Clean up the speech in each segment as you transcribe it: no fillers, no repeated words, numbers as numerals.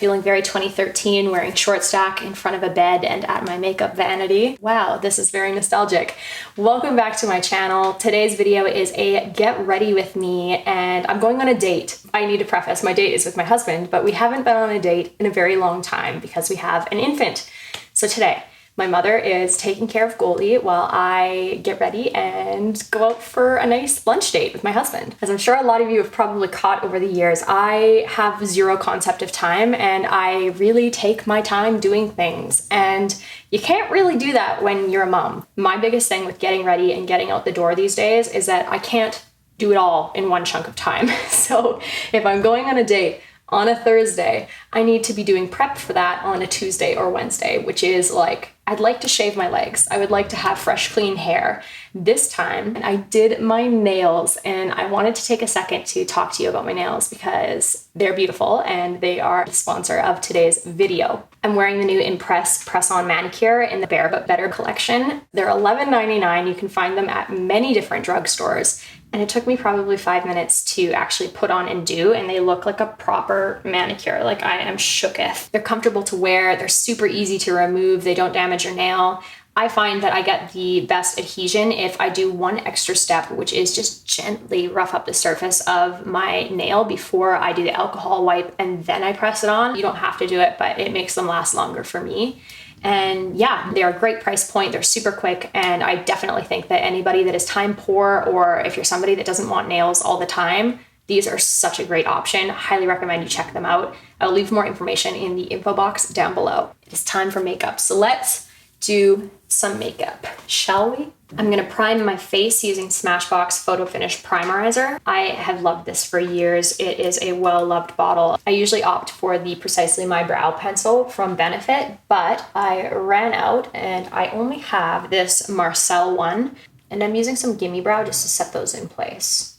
Feeling very 2013, wearing short stack in front of a bed and at my makeup vanity. Wow, this is very nostalgic. Welcome back to my channel. Today's video is a get ready with me, and I'm going on a date. I need to preface, my date is with my husband, but we haven't been on a date in a very long time because we have an infant. So today, my mother is taking care of Goldie while I get ready and go out for a nice lunch date with my husband. As I'm sure a lot of you have probably caught over the years, I have zero concept of time and I really take my time doing things. And you can't really do that when you're a mom. My biggest thing with getting ready and getting out the door these days is that I can't do it all in one chunk of time. So if I'm going on a date on a Thursday, I need to be doing prep for that on a Tuesday or Wednesday, which is like, I'd like to shave my legs. I would like to have fresh, clean hair. This time, I did my nails, and I wanted to take a second to talk to you about my nails because they're beautiful and they are the sponsor of today's video. I'm wearing the new Impress Press-On Manicure in the Bare But Better collection. They're $11.99. You can find them at many different drugstores. And it took me probably 5 minutes to actually put on and do, and they look like a proper manicure. Like, I am shooketh. They're comfortable to wear. They're super easy to remove. They don't damage your nail. I find that I get the best adhesion if I do one extra step, which is just gently rough up the surface of my nail before I do the alcohol wipe and then I press it on. You don't have to do it, but it makes them last longer for me. And yeah, they're a great price point. They're super quick. And I definitely think that anybody that is time poor, or if you're somebody that doesn't want nails all the time, these are such a great option. Highly recommend you check them out. I'll leave more information in the info box down below. It is time for makeup. So let's do some makeup, shall we? I'm gonna prime my face using Smashbox Photo Finish Primerizer. I have loved this for years. It is a well-loved bottle. I usually opt for the Precisely My Brow pencil from Benefit, but I ran out and I only have this Marcel one, and I'm using some Gimme Brow just to set those in place.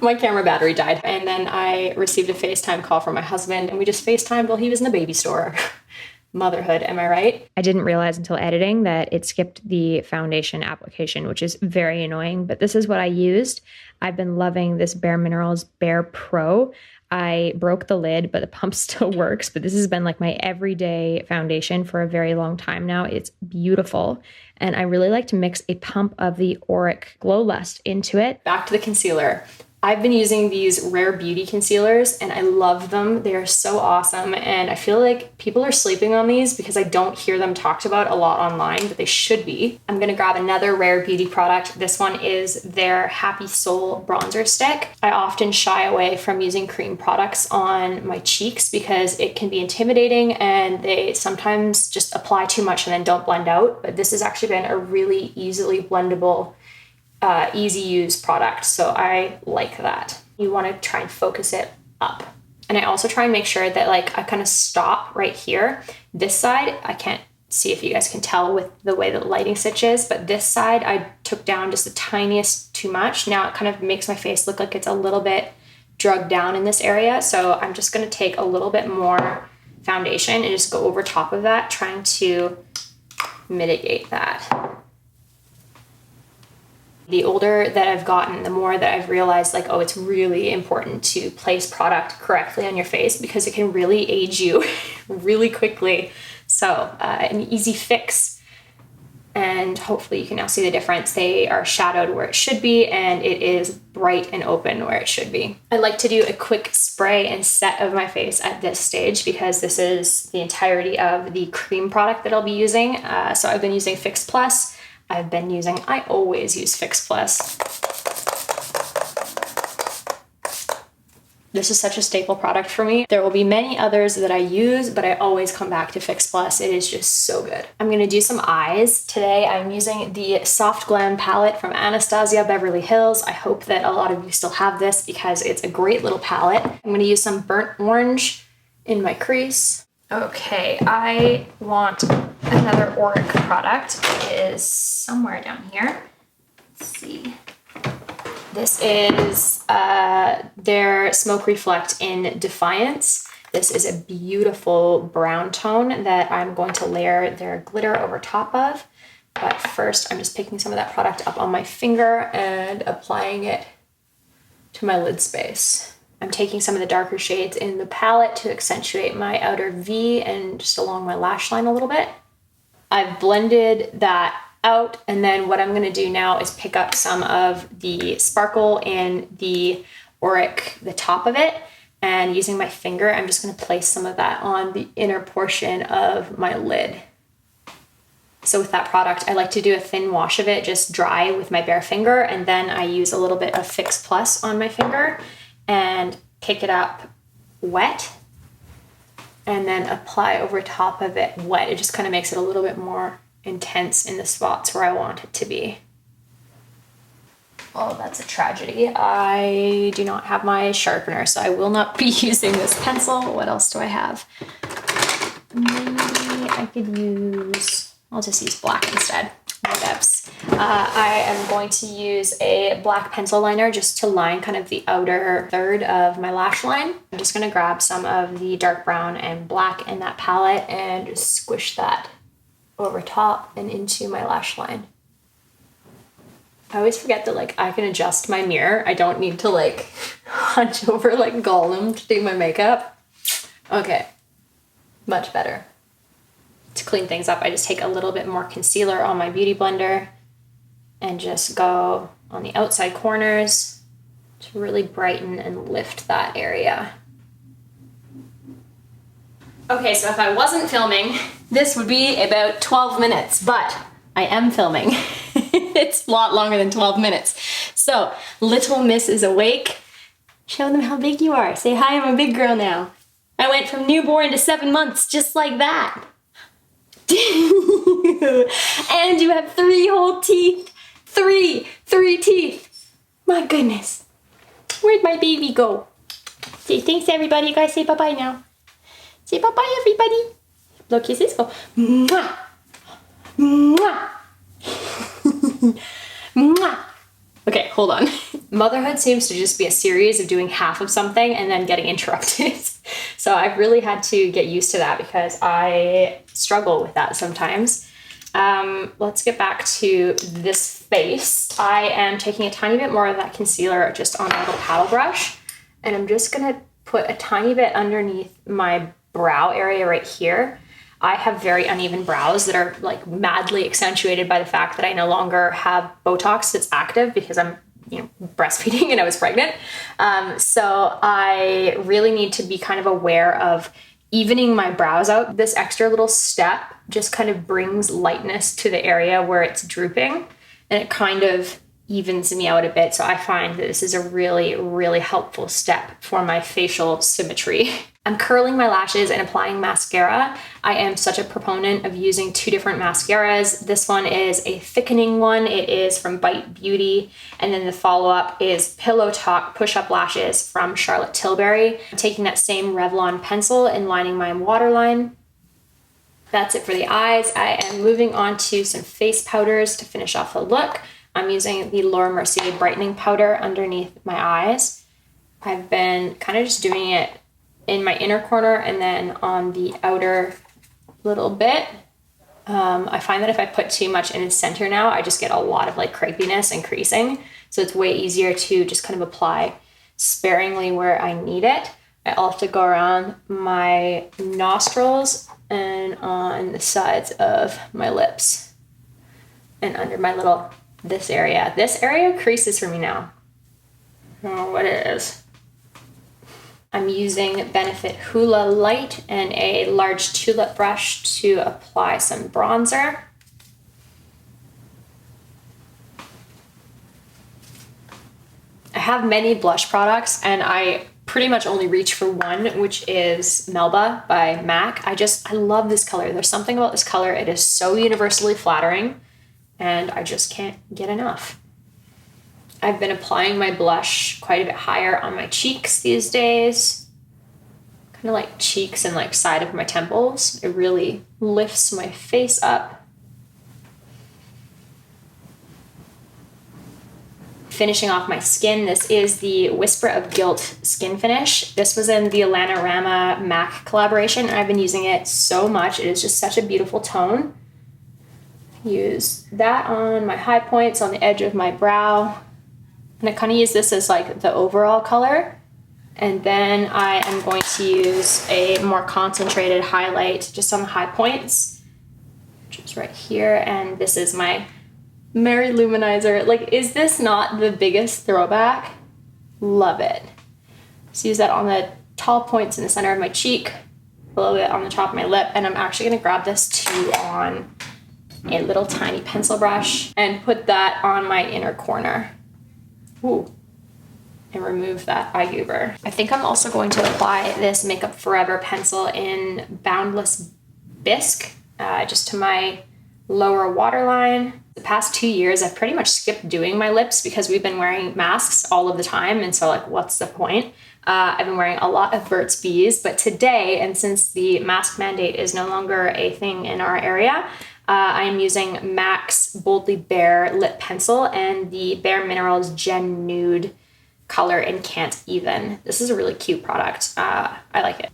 My camera battery died, and then I received a FaceTime call from my husband, and we just FaceTimed while he was in the baby store. Motherhood, am I right? I didn't realize until editing that it skipped the foundation application, which is very annoying, but this is what I used. I've been loving this Bare Minerals Bare Pro. I broke the lid, but the pump still works, but this has been like my everyday foundation for a very long time now. It's beautiful, and I really like to mix a pump of the Auric Glow Lust into it. Back to the concealer. I've been using these Rare Beauty concealers and I love them. They are so awesome, and I feel like people are sleeping on these because I don't hear them talked about a lot online, but they should be. I'm gonna grab another Rare Beauty product. This one is their Happy Soul Bronzer Stick. I often shy away from using cream products on my cheeks because it can be intimidating and they sometimes just apply too much and then don't blend out, but this has actually been a really easily blendable easy use product, so I like that. You want to try and focus it up, and I also try and make sure that like I kind of stop right here. This side, I can't see if you guys can tell with the way that the lighting switch is, but this side I took down just the tiniest too much. Now it kind of makes my face look like it's a little bit drugged down in this area, so I'm just going to take a little bit more foundation and just go over top of that, trying to mitigate that. The older that I've gotten, the more that I've realized like, oh, it's really important to place product correctly on your face because it can really age you really quickly. So an easy fix, and hopefully you can now see the difference. They are shadowed where it should be, and it is bright and open where it should be. I like to do a quick spray and set of my face at this stage because this is the entirety of the cream product that I'll be using. So I've been using Fix Plus. I always use Fix Plus. This is such a staple product for me. There will be many others that I use, but I always come back to Fix Plus. It is just so good. I'm gonna do some eyes. Today I'm using the Soft Glam palette from Anastasia Beverly Hills. I hope that a lot of you still have this because it's a great little palette. I'm gonna use some burnt orange in my crease. Okay, I want another Auric product. It is somewhere down here. Let's see. This is their Smoke Reflect in Defiance. This is a beautiful brown tone that I'm going to layer their glitter over top of. But first, I'm just picking some of that product up on my finger and applying it to my lid space. I'm taking some of the darker shades in the palette to accentuate my outer V and just along my lash line a little bit. I've blended that out, and then what I'm gonna do now is pick up some of the sparkle in the auric, the top of it, and using my finger, I'm just gonna place some of that on the inner portion of my lid. So with that product, I like to do a thin wash of it, just dry with my bare finger, and then I use a little bit of Fix Plus on my finger and pick it up wet and then apply over top of it wet. It just kind of makes it a little bit more intense in the spots where I want it to be. Oh, that's a tragedy. I do not have my sharpener, so I will not be using this pencil. What else do I have? Maybe I could use, I'll just use black instead. Whatevs. I am going to use a black pencil liner just to line kind of the outer third of my lash line. I'm just gonna grab some of the dark brown and black in that palette and just squish that over top and into my lash line. I always forget that like I can adjust my mirror. I don't need to like hunch over like Gollum to do my makeup. Okay, much better. To clean things up, I just take a little bit more concealer on my beauty blender and just go on the outside corners to really brighten and lift that area. Okay, so if I wasn't filming, this would be about 12 minutes, but I am filming. It's a lot longer than 12 minutes. So, little miss is awake. Show them how big you are. Say, hi, I'm a big girl now. I went from newborn to 7 months, just like that. And you have 3 whole teeth. Three teeth. My goodness. Where'd my baby go? Say thanks, everybody. You guys say bye-bye now. Say bye-bye, everybody. Blow kisses. Go. Mwah. Mwah. Mwah. Okay, hold on. Motherhood seems to just be a series of doing half of something and then getting interrupted. So I've really had to get used to that because I struggle with that sometimes. Let's get back to this face. I am taking a tiny bit more of that concealer just on a little paddle brush, and I'm just gonna put a tiny bit underneath my brow area right here. I have very uneven brows that are like madly accentuated by the fact that I no longer have Botox that's active because I'm breastfeeding and I was pregnant. So I really need to be kind of aware of evening my brows out. This extra little step just kind of brings lightness to the area where it's drooping, and it kind of evens me out a bit. So I find that this is a really, really helpful step for my facial symmetry. I'm curling my lashes and applying mascara. I am such a proponent of using 2 different mascaras. This one is a thickening one. It is from Bite Beauty. And then the follow-up is Pillow Talk Push-Up Lashes from Charlotte Tilbury. I'm taking that same Revlon pencil and lining my waterline. That's it for the eyes. I am moving on to some face powders to finish off the look. I'm using the Laura Mercier brightening powder underneath my eyes. I've been kind of just doing it in my inner corner and then on the outer little bit. I find that if I put too much in the center now, I just get a lot of like crepiness and creasing. So it's way easier to just kind of apply sparingly where I need it. I also go around my nostrils and on the sides of my lips and under my little, this area. This area creases for me now. I don't know what it is. I'm using Benefit Hoola Light and a large tulip brush to apply some bronzer. I have many blush products and I pretty much only reach for one, which is Melba by MAC. I love this color. There's something about this color. It is so universally flattering and I just can't get enough. I've been applying my blush quite a bit higher on my cheeks these days. Kind of like cheeks and like side of my temples. It really lifts my face up. Finishing off my skin, this is the Whisper of Guilt skin finish. This was in the Alana Rama MAC collaboration and I've been using it so much. It is just such a beautiful tone. Use that on my high points on the edge of my brow. And I kind of use this as like the overall color. And then I am going to use a more concentrated highlight just on the high points, which is right here. And this is my Mary Luminizer. Like, is this not the biggest throwback? Love it. Just use that on the tall points in the center of my cheek, a little bit on the top of my lip, and I'm actually gonna grab this too on a little tiny pencil brush and put that on my inner corner. Ooh. And remove that eye goober. I think I'm also going to apply this Makeup Forever pencil in Boundless Bisque, just to my lower waterline. The past 2 years, I've pretty much skipped doing my lips because we've been wearing masks all of the time, and so like, what's the point? I've been wearing a lot of Burt's Bees, but today, and since the mask mandate is no longer a thing in our area, I am using MAC's Boldly Bare Lip Pencil and the Bare Minerals Gen Nude color in Can't Even. This is a really cute product. I like it.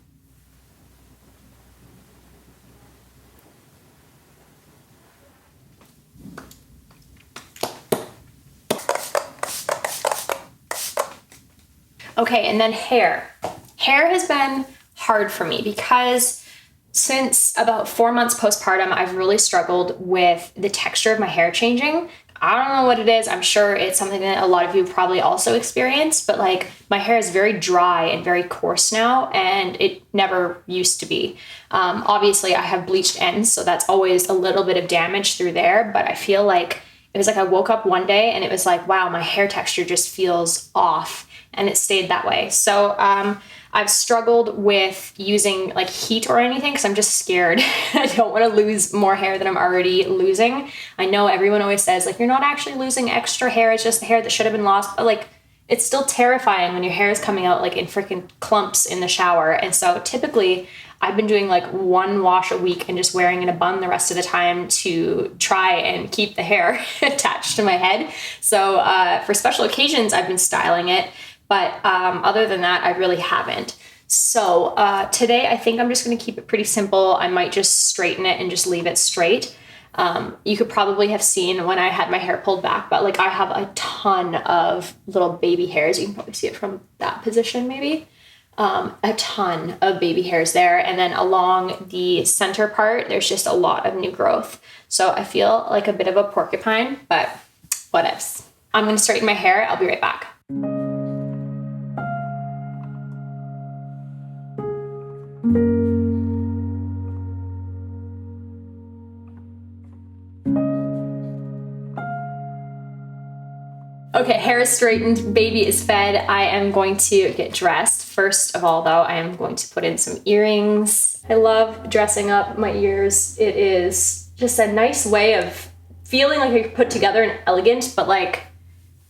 Okay, and then hair. Hair has been hard for me because since about 4 months postpartum, I've really struggled with the texture of my hair changing. I don't know what it is. I'm sure it's something that a lot of you probably also experience, but like my hair is very dry and very coarse now, and it never used to be. Obviously, I have bleached ends, so that's always a little bit of damage through there, but I feel like it was like I woke up one day and it was like, wow, my hair texture just feels off, and it stayed that way. So I've struggled with using like heat or anything because I'm just scared. I don't want to lose more hair than I'm already losing. I know everyone always says like, you're not actually losing extra hair, it's just the hair that should have been lost, but like, it's still terrifying when your hair is coming out like in freaking clumps in the shower. And so typically I've been doing like 1 wash a week and just wearing in a bun the rest of the time to try and keep the hair attached to my head. So for special occasions, I've been styling it. But other than that, I really haven't. So today, I think I'm just gonna keep it pretty simple. I might just straighten it and just leave it straight. You could probably have seen when I had my hair pulled back, but like I have a ton of little baby hairs. You can probably see it from that position maybe. A ton of baby hairs there. And then along the center part, there's just a lot of new growth. So I feel like a bit of a porcupine, but whatevs. I'm gonna straighten my hair. I'll be right back. Okay, hair is straightened, baby is fed. I am going to get dressed. First of all, though, I am going to put in some earrings. I love dressing up my ears. It is just a nice way of feeling like I put together and elegant, but like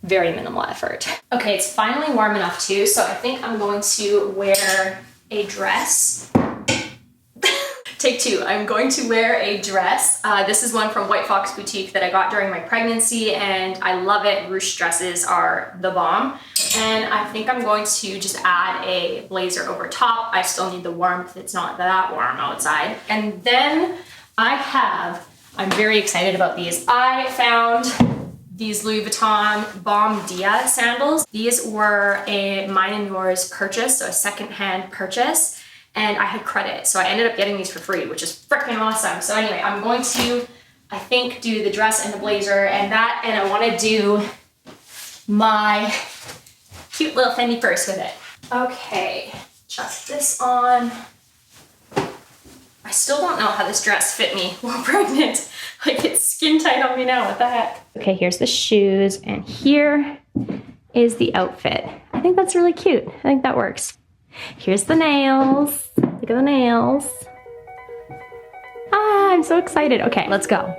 very minimal effort. Okay, it's finally warm enough too, so I think I'm going to wear a dress. Take 2, I'm going to wear a dress. This is one from White Fox Boutique that I got during my pregnancy, and I love it. Ruche dresses are the bomb. And I think I'm going to just add a blazer over top. I still need the warmth. It's not that warm outside. And then I'm very excited about these. I found these Louis Vuitton Bomb Dia sandals. These were a mine and yours purchase, so a secondhand purchase. And I had credit, so I ended up getting these for free, which is freaking awesome. So anyway, I'm going to, I think, do the dress and the blazer and that, and I want to do my cute little Fendi purse with it. Okay, chuck this on. I still don't know how this dress fit me while pregnant. Like, it's skin tight on me now, what the heck? Okay, here's the shoes, and here is the outfit. I think that's really cute. I think that works. Here's the nails. Look at the nails. Ah, I'm so excited. Okay, let's go.